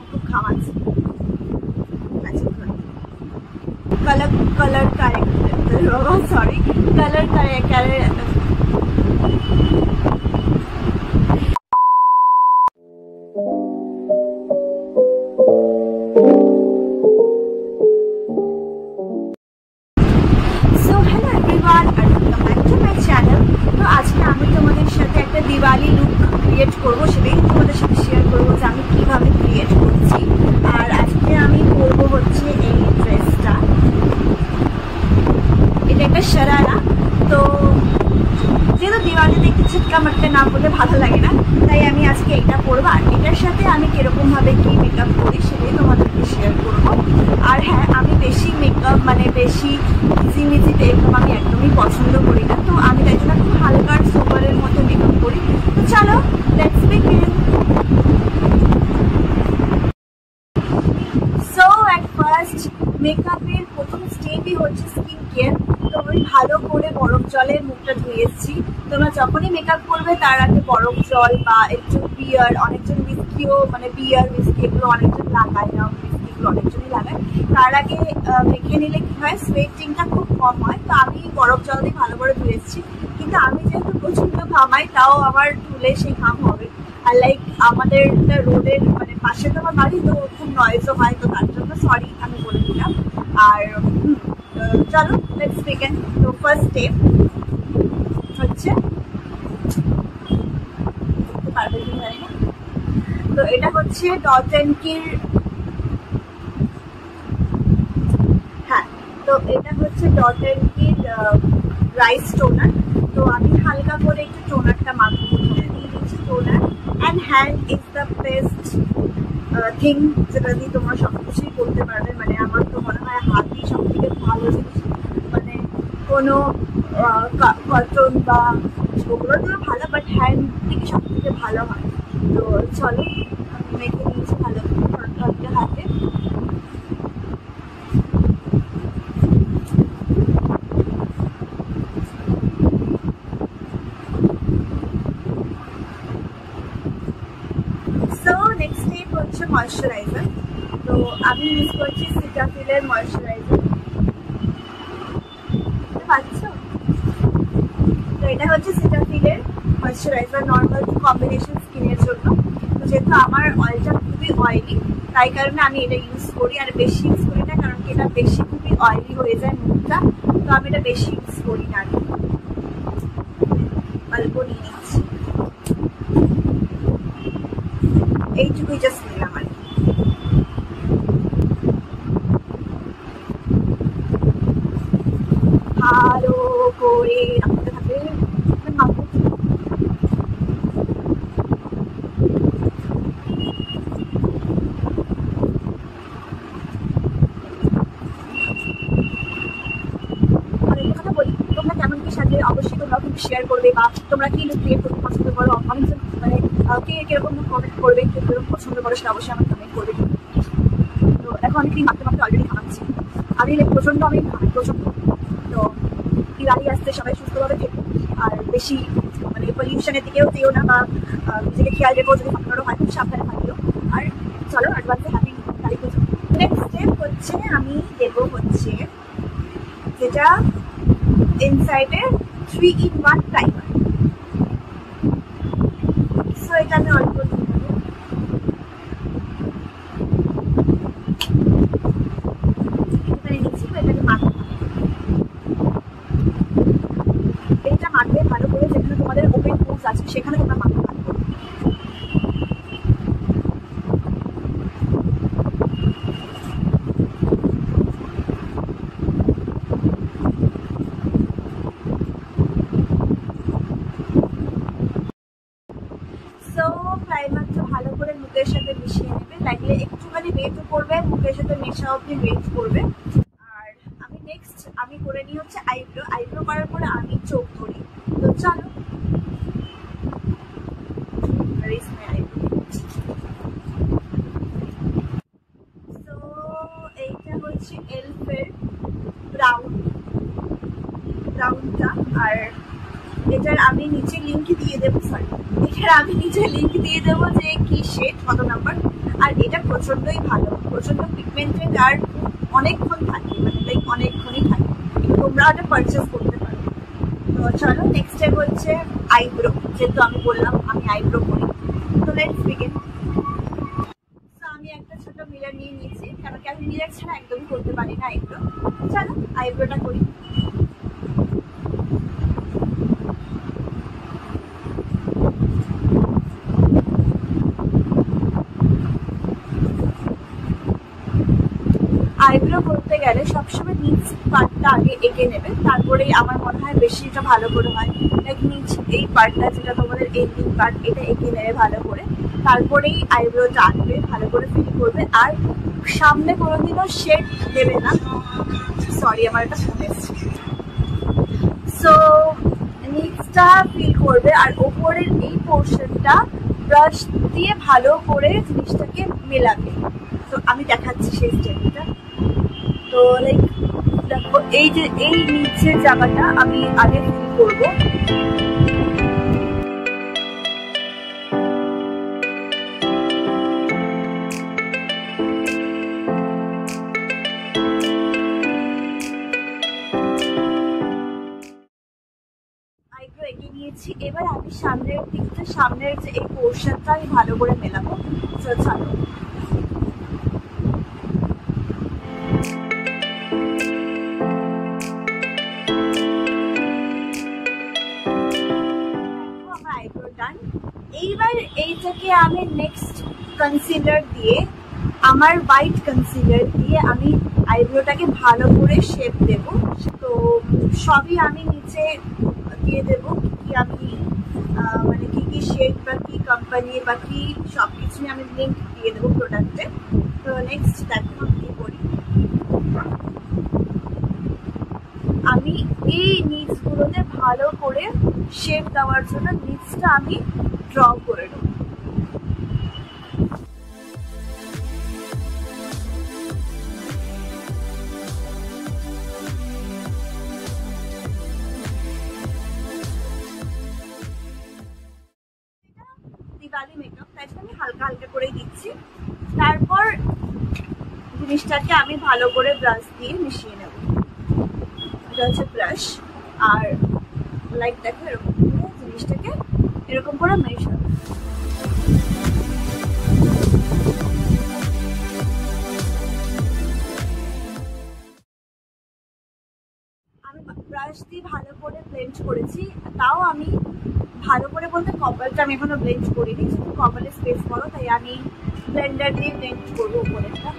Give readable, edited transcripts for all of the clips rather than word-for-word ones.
খুব খাওয়াচ্ছে। Colour character sorry colour character so hello everyone welcome back to my channel. तो आज के আমি তোমাদের সাথে একটা দিওয়ালি লুক ক্রিয়েট করব, সেটাই তোমাদের সাথে শেয়ার করব যে আমি কিভাবে ক্রিয়েট করছি। আর আজকে আমি পরবো হচ্ছে এই ড্রেসটা, এটা একটা শরারা। তো যেহেতু দিওয়ালিতে একটু ছিটকা মারতে না বললে ভালো লাগে না, তাই আমি আজকে এটা পরবো। আর এটার সাথে আমি কিরকমভাবে কি মেকআপ করি সেটাই তোমাদেরকে শেয়ার করবো। আর হ্যাঁ, আমি বেশি মেকআপ মানে বেশি ইজিমিজি মেকআপ আমি একদমই পছন্দ করি না, তো আমি তাই জন্য খুব হালকা সুপারের মধ্যে মেকআপ করি। তো চলো let's begin. So at first মেকআপের প্রথম স্টেপই হচ্ছে স্কিন কেয়ার। তো আমি ভালো করে বরফ জলে মুখটা ধুয়েছি। তোমরা যখনই মেকআপ করবে তার আগে বরফ জল বা একটু বিয়ার, অনেকজন উইস্কিও মানে বিয়ার উইস্কি এগুলো অনেকজন লাগায় না, উইস্কিগুলো অনেকজনই লাগায়। তার আগে মেখে নিলে কি হয়, সোয়েটিংটা খুব কম হয়। তো আমি বরফ জল দিয়ে ভালো করে ধুয়েছি, কিন্তু আমি যেহেতু প্রচণ্ড ঘামাই তাও আমার ধুলে সেই ঘাম হবে। আর লাইক আমাদের রোডের মানে পাশে তো আমার বাড়ি, তো খুব নয়েজও হয়, তো তার জন্য সরি আমি বলে দিলাম। আর চলো লেটস বিগিন। তো ফার্স্ট স্টেপ হচ্ছে, তো এটা হচ্ছে ডট এন্ড কির, হ্যাঁ তো এটা হচ্ছে ডট এন্ড কির রাইস টোনার। তো আমি হালকা করে একটু টোনারটা মাখবো, দিয়ে দিচ্ছি toner. And hand is the best thing, যেটা দিয়ে তোমরা সব কিছুই করতে পারবে। মানে আমার তো মনে হয় হাতই সব থেকে ভালো জিনিস, মানে কোনো কটন বা ওগুলো তো ভালো, বাট হ্যান্ড থেকে সব থেকে ভালো হয়। তো চলো আমি মেখে নিয়েছি ভালো করে হাতে। সো নেক্সট স্টেপ হচ্ছে ময়শ্চারাইজার। তো আমি ইউজ করছি সিটাফিলের ময়শ্চারাইজার, পাচ্ছ? তো এটা হচ্ছে সিটাফিলের ময়শ্চারাইজার, নর্মাল কম্বিনেশন স্কিনের জন্য। তো যেহেতু আমার অয়েলটা খুবই অয়েলি, তাই কারণে আমি এটা ইউজ করি। আর বেশি ইউজ করি না, কারণ কি এটা বেশি খুবই অয়েলি হয়ে যায় মুখটা, তো আমি এটা বেশি ইউজ করি না। অল্প নিয়ে নিচ্ছি, এইটুকুই জাস্ট নিলাম আর কি। ভালো করে রাখতে থাকে মাখো। কথা বলি, তোমরা কেমন কি সাজে অবশ্যই তোমরাও কিন্তু শেয়ার করবে, বা তোমরা কি লুক ক্রিয়েট করতে পছন্দ করো, অনেকজন মানে কে কিরকম কমেন্ট করবে, কে কিরকম পছন্দ করো সেটা অবশ্যই আমার কমেন্ট করবে। তো এখন আমি ক্রিম মাখতে মাখতে অলরেডি ঘামাচ্ছি, আমি প্রচণ্ড আমি ঘামাই প্রচণ্ড। তো দিওয়ালি আসতে সবাই সুস্থভাবে থেকো, আর বেশি মানে পলিউশনের দিকেও যেও না, বা নিজেকে খেয়াল রেখো, যদি ফাঁকানো হয় খুব সাবধানে থাকিও। আর চলো অ্যাডভান্সে হ্যাপি কালী পুজো। নেক্সট স্টেপ হচ্ছে আমি দেবো হচ্ছে যেটা ইনসাইডের 3-in-1 প্রাইমার। সো এটা আমি অল্প এটা মাখবে ভালো করে, যেখানে তোমাদের ওপেন পোর্স আছে সেখানে তোমরা মাখতে ভালো করবে। সো প্রাইমারটা ভালো করে মুখের সাথে মিশিয়ে নেবে, লাগলে একটুখানি ওয়েটও করবে, মুখের সাথে মেশা অবধি ওয়েট করবে। আর আমি নেক্সট আমি করে নিই হচ্ছে আইব্রো। আইব্রো করার পরে আমি চোখ ধরি। তো চলো তো এইটা হচ্ছে এলফের ব্রাউনটা, আর এটার আমি নিচে লিঙ্ক দিয়ে দেবো সরি, এখানে আমি নিজে লিঙ্ক দিয়ে দেবো যে কি শেড কত নাম্বার। আর এটা প্রচন্ডই ভালো, প্রচন্ড পিগমেন্টেড আর অনেকক্ষণ থাকে, মানে লাইক অনেকক্ষণই থাকে, তোমরা ওটা পারচেস করতে পারো। তো চলো নেক্সট স্টেপ হচ্ছে আইব্রো, যেহেতু আমি বললাম আমি আইব্রো করি। তো লেটস বিগিন। তো আমি একটা ছোট মিরর নিয়ে নিয়েছি, কারণ কি আমি মিরর ছাড়া একদমই করতে পারি না আইব্রো। চলো আইব্রোটা করি। আইব্রো করতে গেলে সবসময় নিচ পার্টটা আগে এঁকে নেবে, তারপরে আমার মনে হয় বেশিটা ভালো করে হয়। লাইক নিচ এই পার্টটা যেটা তোমাদের এন্ডিং পার্ট, এটা এঁকে নেবে ভালো করে, তারপরেই আইব্রোটা আঁকবে, ভালো করে ফিল করবে। আর সামনে কোনোদিনও শেড দেবে না। সরি, আমার একটা ফোন এসছে। সো নিচটা ফিল করবে, আর ওপরের এই পোর্শনটা ব্রাশ দিয়ে ভালো করে জিনিসটাকে মেলাবে। তো আমি দেখাচ্ছি সেই স্টেপটা। তো লাইক দেখো, এই যে এই নিচের জায়গাটা আমি আগে ফিল করবো। আইব্রো এঁকে নিয়েছি, এবার আমি সামনের দিকটা, সামনের যে এই পোর্শনটা আমি ভালো করে মেলাবো। তো চলো। এইবার এইটাকে আমি নেক্সট কনসিলার দিয়ে, আমার হোয়াইট কনসিলার দিয়ে আমি আইব্রোটাকে ভালো করে শেপ দেব। তো সবই আমি নিচে দিয়ে দেবো, কি আমি মানে কি কি শেড বা কি কোম্পানি বা কি সব কিছুই আমি লিঙ্ক দিয়ে দেবো প্রোডাক্টে। তো নেক্সট দেখো কি করি। আমি এই নিচগুলোতে ভালো করে শেপ দেওয়ার জন্য নিচটা আমি ড্র করে নেব। দিওয়ালি মেকআপ, তাই জন্য আমি হালকা হালকা করেই দিচ্ছি। তারপর জিনিসটাকে আমি ভালো করে ব্রাশ দিয়ে মিশিয়ে নেব। এটা হচ্ছে ব্রাশ, আর লাইক দেখো এরকম করে জিনিসটাকে এরকম করে মেশাবো। আমি ব্রাশ দিয়ে ভালো করে ব্লেন্ড করেছি, তাও আমি ভালো করে বলতে কপালটা আমি এখনো ব্লেন্ড করিনি, শুধু কপালের স্পেস বড়, তাই আমি ব্লেন্ডার দিয়ে ব্লেন্ড করবো উপরেরটা।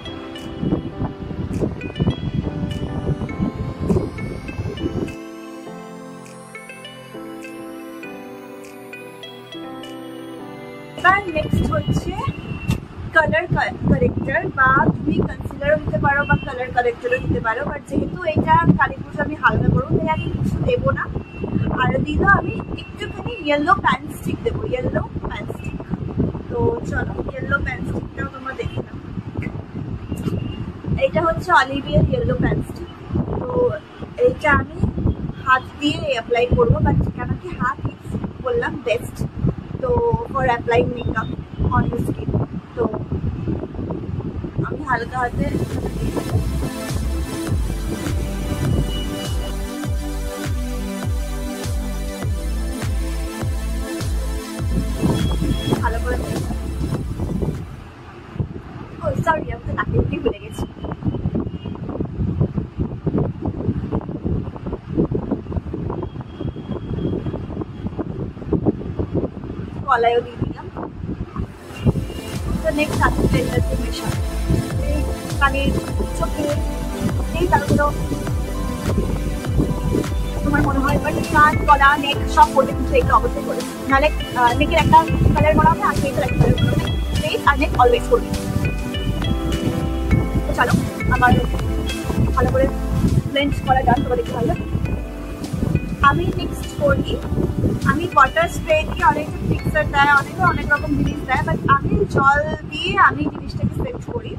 এবার নেক্সট হচ্ছে কালার কারেক্টার, বা তুমি কনসিলারও দিতে পারো বা কালার কারেক্টারও দিতে পারো, বাট যেহেতু এইটা কালী পুজো আমি হালকা করবো তাই আমি কিছু দেবো না। আর দিল আমি একটুখানি ইয়েলো প্যান স্টিক দেবো, ইয়েলো প্যান স্টিক। তো চলো ইয়েলো প্যান স্টিকটাও তোমরা দেখে নাও। এইটা হচ্ছে অলিভিয়ার ইয়েলো প্যান স্টিক। তো এইটা আমি হাত দিয়ে অ্যাপ্লাই করবো, বাট কেন কি হাত বললাম বেস্ট তো for applying makeup on your skin. তো আমি হালকা হাতে ভালো করে, ও সরি আমি তো নাকে দিয়ে ভুলে গেছি। কলাইও দিয়ে দিলাম। তো নেক্সট আমি ব্লেন্ডার দিয়ে মেশাবো, কানের চোখে এই তারগুলো তোমার মনে হয়, বাট কান গলা নেক সব করতে কিন্তু এটা অবশ্যই করে, নাহলে নেকের একটা কালার মনে হবে আর ফেসের একটা কালার মনে হবে। ফেস আর নেক অলওয়েজ করবি। তো চলো আমার ভালো করে ব্লেন্ড করা যান, তোমার দেখতে ভালো। আমি নেক্সট করি, আমি ওয়াটার স্প্রে দিয়ে, অনেকে ফিক্সার দেয়, অনেকে অনেক রকম জিনিস দেয়, বাট আমি জল দিয়ে আমি জিনিসটাকে সেট করি।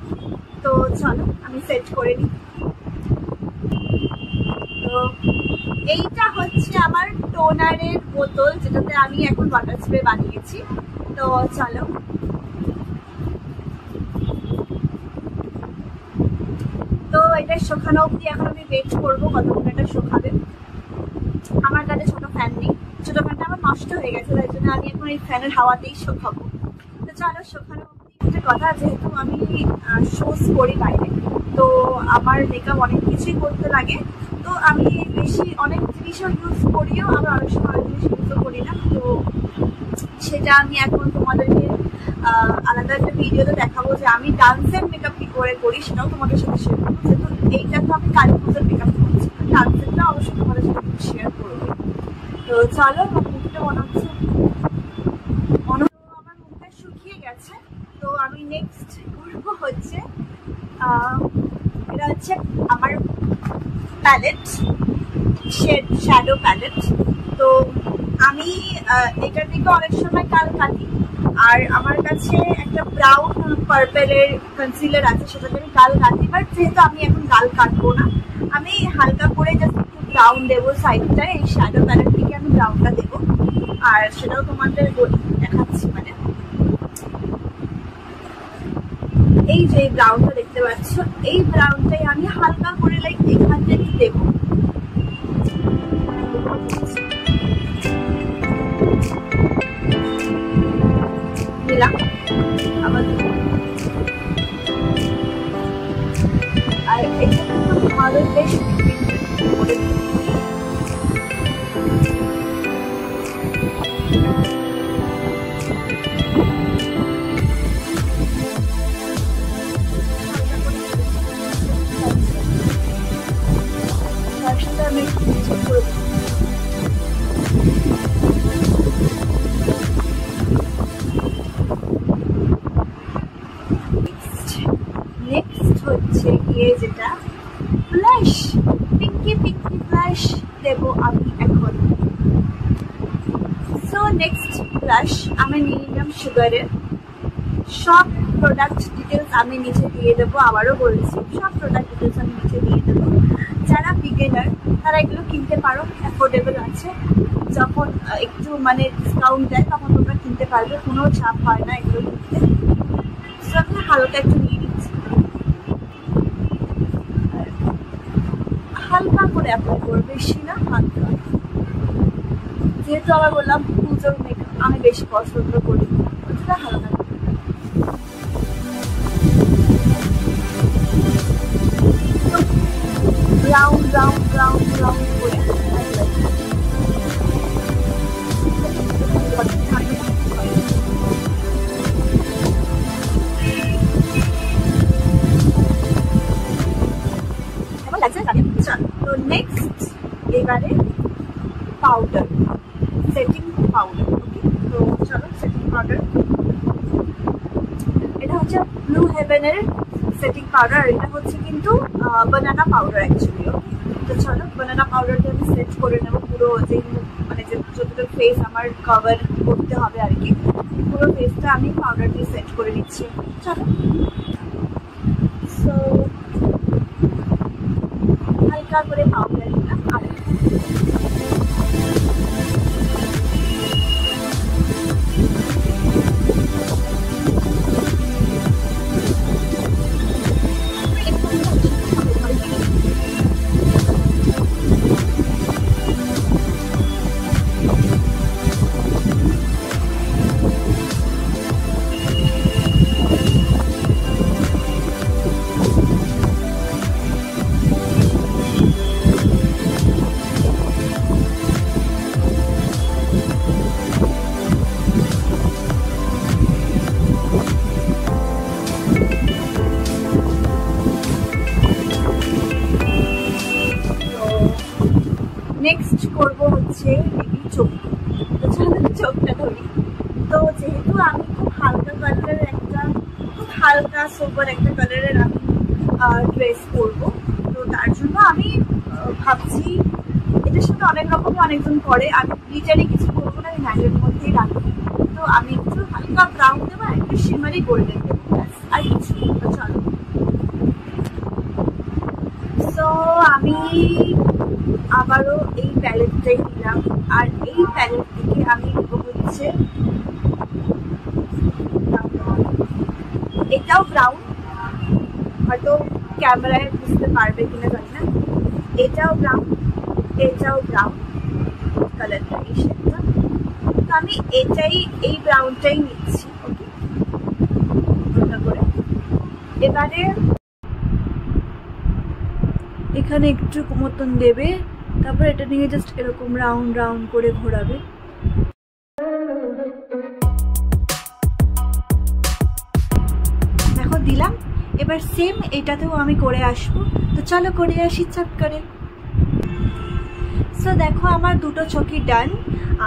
তো চলো আমি সেট করে নিই। তো এইটা হচ্ছে আমার টোনারের বোতল, যেটাতে আমি এখন ওয়াটার স্প্রে বানিয়েছি। তো চলো, তো এটা শুকানো অবধি এখন আমি ওয়েট করবো কতক্ষণ এটা শুকাবে। আমার কাছে ছোট ফ্যান নেই, ছোট ফ্যানটা আমার নষ্ট হয়ে গেছে, তাই জন্য আমি এখন এই ফ্যানের হাওয়াতেই শুকাবো। তো চলো, শুকানো অবধি একটা কথা, যেহেতু আমি শোজ করি বাইরে, তো আমার মেকআপ অনেক কিছুই করতে লাগে। তো আমি বেশি অনেক জিনিসও ইউজ করিও, আবার অনেক সময় অনেক জিনিস ইউজও করি না। তো সেটা আমি এখন তোমাদেরকে আলাদা একটা ভিডিওতে দেখাবো, যে আমি ডান্সের মেকআপ কি করে করি সেটাও তোমাদের সাথে শেয়ার করবো। যেহেতু এইটা তো আমি কালী পুজোর মেকআপ করছি, ডান্সেরটা অবশ্যই তোমাদের সাথে শেয়ার করবো। তো চলো, আমার মুখটা মনে হচ্ছে আমার মুখটা শুকিয়ে গেছে। তো আমি নেক্সট করবো হচ্ছে এটা হচ্ছে আমার প্যালেট, শ্যাডো প্যালেট। তো আমি এটার দিকে অনেক সময় কাল কাটি, আর আমার কাছে একটা ব্রাউন পার্পেলের কনসিলার আছে, সেটাতে আমি গাল কাটি। বাট যেহেতু আমি এখন গাল কাটবো না, আমি হালকা করে জাস্ট একটু ব্রাউন দেবো সাইডটায়, এই শ্যাডো প্যালেট থেকে আমি ব্রাউনটা দেবো। আর সেটাও তোমাদের দেখাচ্ছি, মানে এই যে ব্রাউনটা দেখতে পাচ্ছ, এই ব্রাউনটাই আমি হালকা করে লাইক এখান থেকে দেবো। দিলাম আবার, আর এটা কিন্তু ভালো বেশ করে তার সাথে আমি চেক করে দিই। নেক্সট হচ্ছে গিয়ে যেটা ব্লাশ, পিঙ্কি পিঙ্কি ব্লাশ দেবো আমি এখন। সো নেক্সট ব্লাশ আমি নিয়ে নিলাম সুগারের। সব প্রোডাক্ট ডিটেলস আমি নিচে দিয়ে দেবো, আবারও বলছি সব প্রোডাক্ট ডিটেলস আমি নিচে দিয়ে দেবো। যারা বিগিনার তারা এগুলো কিনতে পারো, অ্যাফোর্ডেবল আছে। যখন একটু মানে ডিসকাউন্ট দেয় তখন তোমরা কিনতে পারবে, কোনো চাপ হয় না এগুলো কিনতে। সো আমি হালকা একটু নিয়ে নিচ্ছি, হালকা করে অ্যাপ্লাই করবো, বেশি না হালকা। যেহেতু আবার বললাম পুজোর মেকআপ আমি বেশি পছন্দ করি, ওটা হালকা ব্রাউন ব্রাউন ব্রাউন ব্রাউন করে তো নেক্সট এবারে পাউডার, সেটিং পাউডার। ওকে, তো চলো সেটিং পাউডার, এটা হচ্ছে ব্লু হেভেনের সেটিং পাউডার। এটা হচ্ছে কিন্তু বানানা পাউডার অ্যাকচুয়ালি। ওকে, তো চলো বানানা পাউডারটা আমি সেট করে নেবো পুরো, যে মানে যতটা ফেস আমার কভার করতে হবে আর কি, পুরো ফেসটা আমি পাউডার দিয়ে সেট করে নিচ্ছি। চলো, সো হালকা করে পাউডার দিলাম। আর নেক্সট করবো হচ্ছে চোখ। তো চলো চোখটা ধরি। তো যেহেতু আমি খুব হালকা কালারের একটা, খুব হালকা সোবার একটা কালারের আমি ড্রেস করবো, তো তার জন্য আমি ভাবছি এটার সাথে অনেক রকমই অনেকজন করে, আমি গ্লিটারে কিছু করবো না, আমি ম্যাটের মধ্যেই রাখি। তো আমি একটু হালকা ব্রাউন দেবো, একটু শিমারি গোল্ডেন দেবো, আর কিছু। তো চলো, সো আমি আবারও এই প্যালেটটাই নিলাম, আর এই প্যালেট থেকে আমি নেবো হচ্ছে এটাও ব্রাউন, হয়তো ক্যামেরায় বুঝতে পারবে কিনা জানি না, এটাও ব্রাউন, এটাও ব্রাউন কালারটা, এই শেডটা। তো আমি এই ব্রাউনটাই নিচ্ছি। ওকে, করে এবারে এখানে একটু মতন দেবে, তারপর এটা নিয়ে জাস্ট এরকম রাউন্ড রাউন্ড করে ঘোরাবে। দেখো দিলাম। এবার সেম এটাতেও আমি করে আসবো, তো চলো করে আসি চট করে। সো দেখো আমার দুটো চোখই ডান,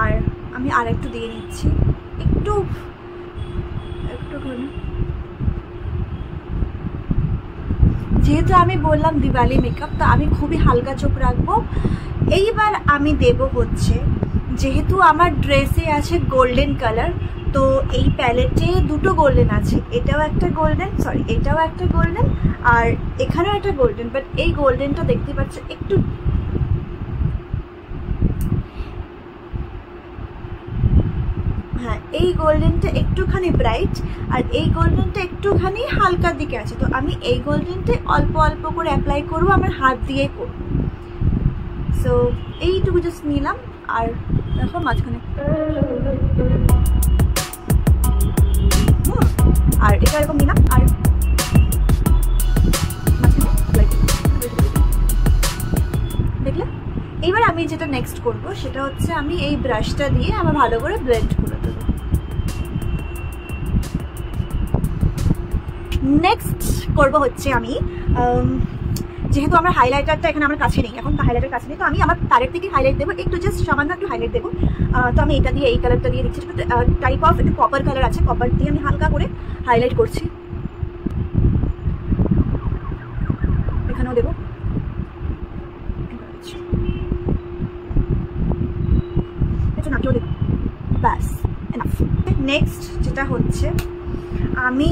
আর আমি আরেকটু দিয়ে নিচ্ছি একটুখানি। যেহেতু আমি বললাম দিওয়ালি মেকআপ, তো আমি খুবই হালকা চোখ রাখবো। এইবার আমি দেব হচ্ছে, যেহেতু আমার ড্রেসে আছে গোল্ডেন কালার, তো এই প্যালেটে দুটো গোল্ডেন আছে, এটাও একটা গোল্ডেন, সরি এটাও একটা গোল্ডেন, আর এখানেও একটা গোল্ডেন। বাট এই গোল্ডেনটা দেখতে পাচ্ছ একটু, হ্যাঁ এই গোল্ডেনটা একটুখানি ব্রাইট, আর এই গোল্ডেনটা একটুখানি হালকার দিকে আছে। তো আমি এই গোল্ডেনটা অল্প অল্প করে অ্যাপ্লাই করবো, আমার হাত দিয়ে করবো। সো এইটুকু জাস্ট নিলাম, আর দেখো মাঝখানে, আর এটা এরকম নিলাম, আর দেখলে। এইবার আমি যেটা নেক্সট করব সেটা হচ্ছে আমি এই ব্রাশটা দিয়ে আমার ভালো করে ব্লেন্ড করে দেবো। নেক্সট করব হচ্ছে আমি, যেহেতু আমার হাইলাইটারটা এখানে আমার কাছে নেই, এখন হাইলাইটার কাছে নেই, তো আমি আমার তারের থেকে হাইলাইট দেবো, একটু জাস্ট সামান্য একটু হাইলাইট দেবো। তো আমি এটা দিয়ে এই কালারটা দিয়ে দিচ্ছি, টাইপ অফ একটু কপার কালার আছে, কপার দিয়ে আমি হালকা করে হাইলাইট করছি। এখানেও দেবো, নাকেও দেবো, ব্যাস এনাফ। নেক্সট যেটা হচ্ছে আমি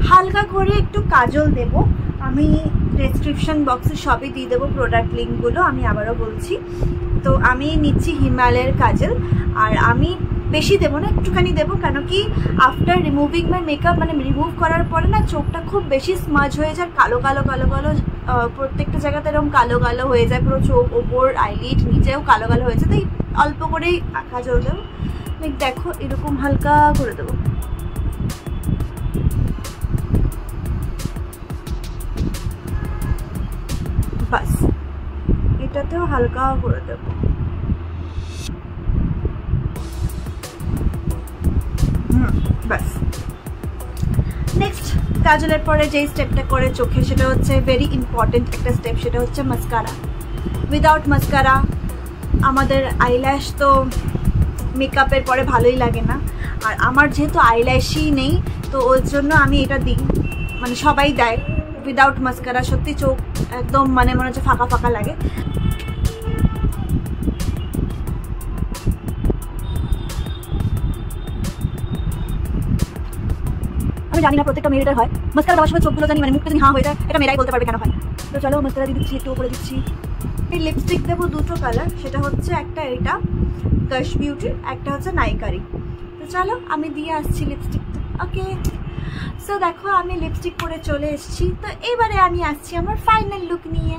হালকা করে একটু কাজল দেব। আমি ডেসক্রিপশন বক্সে সবই দিয়ে দেবো প্রোডাক্ট লিঙ্কগুলো, আমি আবারও বলছি। তো আমি নিচ্ছি হিমালয়ের কাজল, আর আমি বেশি দেবো না, একটুখানি দেবো, কেন কি আফটার রিমুভিং মাই মেকআপ, মানে রিমুভ করার পরে না চোখটা খুব বেশি স্মাজ হয়ে যায়, কালো কালো কালো কালো, প্রত্যেকটা জায়গাতে এরকম কালো কালো হয়ে যায়, পুরো চোখ ওপর আইলিড নিচেও কালো কালো হয়েছে। তাই অল্প করেই কাজল দেবো, দেখো এরকম হালকা করে দেবো। বাস এটাতেও হালকা করে দেবো। বাস নেক্সট কাজলের পরে যেই স্টেপটা করে চোখে, সেটা হচ্ছে ভেরি ইম্পর্টেন্ট একটা স্টেপ, সেটা হচ্ছে মাস্কারা। উইদাউট মাস্কারা আমাদের আইল্যাশ তো মেকআপের পরে ভালোই লাগে না, আর আমার যেহেতু আইল্যাশই নেই, তো ওর জন্য আমি এটা দিই, মানে সবাই দেয় উইদাউট মাস্কারা। সত্যি চোখ একদম মানে মনে হচ্ছে ফাঁকা ফাঁকা লাগে। আমি জানি না প্রত্যেকটা মেয়েটার হয়, মাস্কারা দেওয়ার সময় চোখগুলো জানি মানে মুখটা জানি হাঁ হয়ে যায়, এটা মেয়েরাই বলতে পারবে কেন হয়। তো চলো মাস্কারা দিয়ে দিচ্ছি, একটু উপরে দিচ্ছি। এই লিপস্টিক দেবো দুটো কালার, সেটা হচ্ছে একটা এটা গাশ বিউটির, একটা হচ্ছে নাইকারি। তো চলো আমি দিয়ে আসছি লিপস্টিকটা। ওকে, সো দেখো আমি লিপস্টিক পরে চলে এসেছি। তো এবারে আমি আসছি আমার ফাইনাল লুক নিয়ে।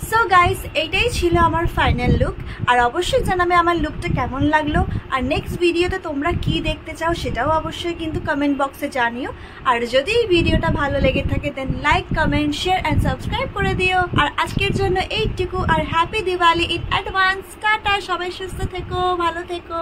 সো গাইস, এইটাই ছিল আমার ফাইনাল লুক, আর অবশ্যই জানাবে আমার লুকটা কেমন লাগলো, আর নেক্সট ভিডিওতে তোমরা কি দেখতে চাও সেটাও অবশ্যই কিন্তু কমেন্ট বক্সে জানিও। আর যদি এই ভিডিওটা ভালো লেগে থাকে দেন like, comment, share and subscribe করে দিও। আর আজকের জন্য এইটুকু, আর happy Diwali in advance. Tata, সবাই সুস্থ থেকো, ভালো থেকো।